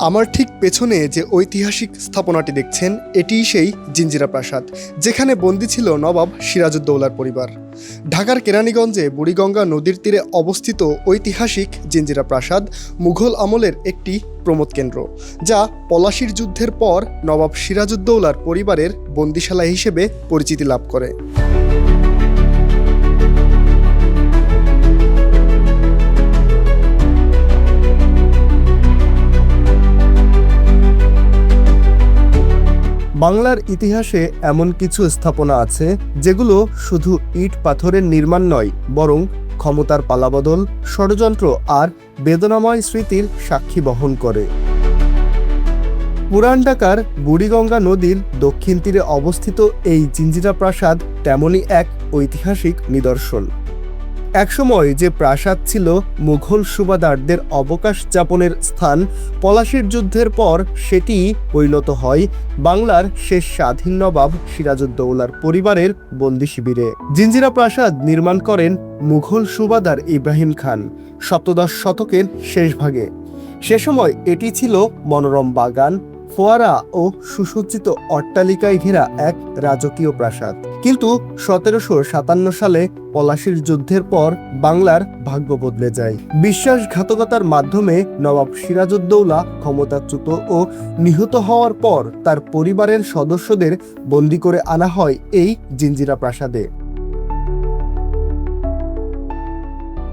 আমার ঠিক পেছনে যে ঐতিহাসিক স্থাপনাটি দেখছেন এটিই সেই জিঞ্জিরা প্রাসাদ, যেখানে বন্দী ছিল নবাব সিরাজউদ্দৌলার পরিবার। ঢাকার কেরানীগঞ্জে বুড়িগঙ্গা নদীর তীরে অবস্থিত ঐতিহাসিক জিঞ্জিরা প্রাসাদ মুঘল আমলের একটি প্রমোদ কেন্দ্র, যা পলাশীর যুদ্ধের পর নবাব সিরাজউদ্দৌলার পরিবারের বন্দিশালা হিসেবে পরিচিতি লাভ করে। বাংলার ইতিহাসে এমন কিছু স্থাপনা আছে যেগুলো শুধু ইট পাথরের নির্মাণ নয়, বরং ক্ষমতার পালাবদল, ষড়যন্ত্র আর বেদনাময় স্মৃতির সাক্ষী বহন করে। পুরান ঢাকার বুড়িগঙ্গা নদীর দক্ষিণ তীরে অবস্থিত এই জিঞ্জিরা প্রাসাদ তেমনই এক ঐতিহাসিক নিদর্শন। একসময় যে প্রাসাদ ছিল মুঘল সুবাদারদের অবকাশ যাপনের স্থান, পলাশীর যুদ্ধের পর সেটি পরিণত হয় বাংলার শেষ স্বাধীন নবাব সিরাজউদ্দৌলার পরিবারের বন্দি শিবিরে। জিঞ্জিরা প্রাসাদ নির্মাণ করেন মুঘল সুবাদার ইব্রাহিম খান সপ্তদশ শতকের শেষ ভাগে। সে সময় এটি ছিল মনোরম বাগান, ফোয়ারা ও সুসজ্জিত অট্টালিকায় ঘেরা এক রাজকীয় প্রাসাদ। কিন্তু 1757 সালে পলাশীর যুদ্ধের পর বাংলার ভাগ্য বদলে যায়। বিশ্বাসঘাতকতার মাধ্যমে নবাব সিরাজউদ্দৌলা ক্ষমতাচ্যুত ও নিহত হওয়ার পর তার পরিবারের সদস্যদের বন্দী করে আনা হয় এই জিঞ্জিরা প্রাসাদে।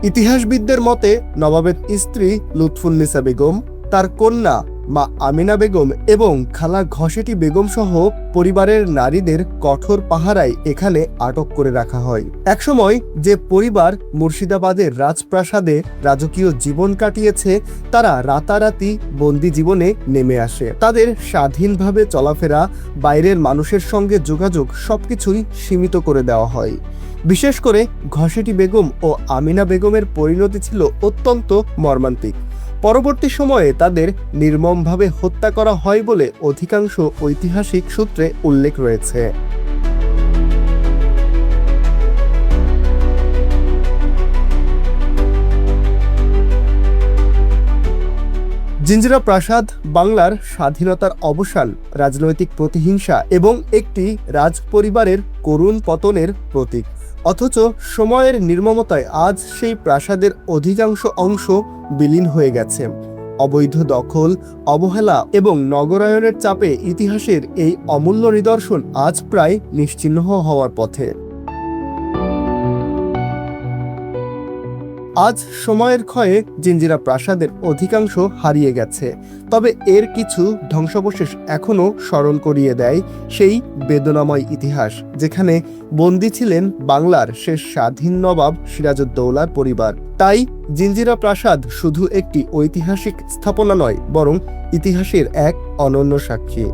ইতিহাসবিদদের মতে নবাবের স্ত্রী লুৎফুন্নেসা বেগম, তার কন্যা মা আমিনা বেগম এবং খালা ঘসেটি বেগম সহ পরিবারের নারীদের কঠোর পাহারায় এখানে আটক করে রাখা হয়। একসময় যে পরিবার মুর্শিদাবাদের রাজপ্রাসাদে রাজকীয় জীবন কাটিয়েছে, তারা রাতারাতি বন্দি জীবনে নেমে আসে। তাদের স্বাধীনভাবে চলাফেরা, বাইরের মানুষের সঙ্গে যোগাযোগ সবকিছুই সীমিত করে দেওয়া হয়। বিশেষ করে ঘসেটি বেগম ও আমিনা বেগমের পরিণতি ছিল অত্যন্ত মর্মান্তিক। পরবর্তী সময়ে তাদের নির্মমভাবে হত্যা করা হয় বলে অধিকাংশ ঐতিহাসিক সূত্রে উল্লেখ রয়েছে। জিঞ্জিরা প্রাসাদ বাংলার স্বাধীনতার অবসান, রাজনৈতিক প্রতিহিংসা এবং একটি রাজপরিবারের করুণ পতনের প্রতীক। অথচ সময়ের নির্মমতায় আজ সেই প্রাসাদের অধিকাংশ অংশ বিলীন হয়ে গেছে। অবৈধ দখল, অবহেলা এবং নগরায়নের চাপে ইতিহাসের এই অমূল্য নিদর্শন আজ প্রায় নিশ্চিহ্ন হওয়ার পথে। আজ সময়ের ক্ষয়ে জিঞ্জিরা প্রাসাদের অধিকাংশ হারিয়ে গেছে, তবে এর কিছু ধ্বংসাবশেষ এখনও স্মরণ করিয়ে দেয় সেই বেদনাময় ইতিহাস, যেখানে বন্দী ছিলেন বাংলার শেষ স্বাধীন নবাব সিরাজউদ্দৌলার পরিবার। তাই জিঞ্জিরা প্রাসাদ শুধু একটি ঐতিহাসিক স্থাপনা নয়, বরং ইতিহাসের এক অনন্য সাক্ষী।